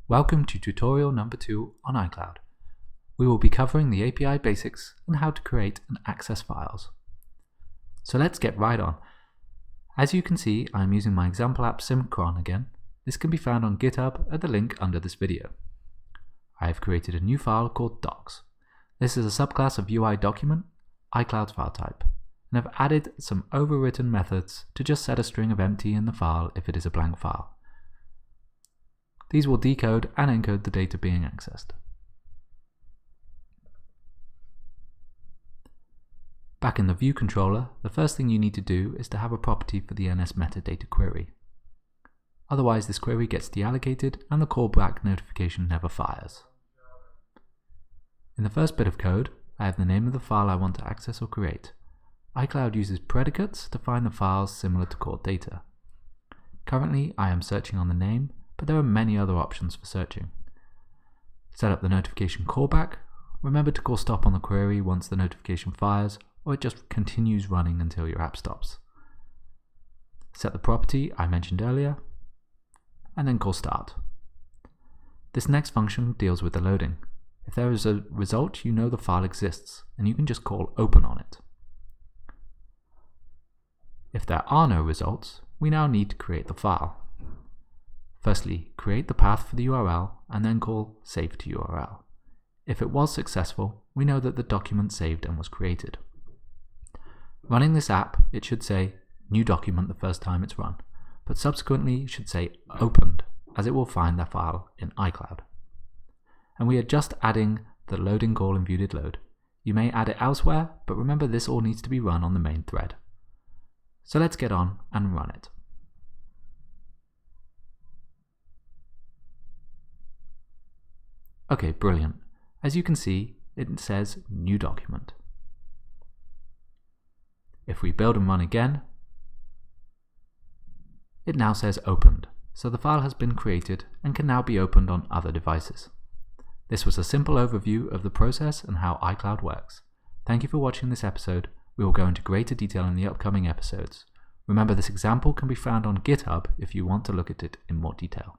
Welcome to tutorial number 2 on iCloud. We will be covering the API basics and how to create and access files. So let's get right on. As you can see, I am using my example app Synchron again. This can be found on GitHub at the link under this video. I have created a new file called docs. This is a subclass of UI document, iCloud's file type, and have added some overwritten methods to just set a string of empty in the file if it is a blank file. These will decode and encode the data being accessed. Back in the view controller, the first thing you need to do is to have a property for the NS metadata query. Otherwise, this query gets deallocated and the callback notification never fires. In the first bit of code, I have the name of the file I want to access or create. iCloud uses predicates to find the files similar to core data. Currently, I am searching on the name, but there are many other options for searching. Set up the notification callback. Remember to call stop on the query once the notification fires, or it just continues running until your app stops. Set the property I mentioned earlier, and then call start. This next function deals with the loading. If there is a result, you know the file exists, and you can just call open on it. If there are no results, we now need to create the file. Firstly, create the path for the URL and then call save to URL. If it was successful, we know that the document saved and was created. Running this app, it should say new document the first time it's run, but subsequently it should say opened, as it will find that file in iCloud. And we are just adding the loading call in view.did.load. You may add it elsewhere, but remember this all needs to be run on the main thread. So let's get on and run it. Okay, brilliant. As you can see, it says new document. If we build and run again, it now says opened, so the file has been created and can now be opened on other devices. This was a simple overview of the process and how iCloud works. Thank you for watching this episode. We will go into greater detail in the upcoming episodes. Remember, this example can be found on GitHub if you want to look at it in more detail.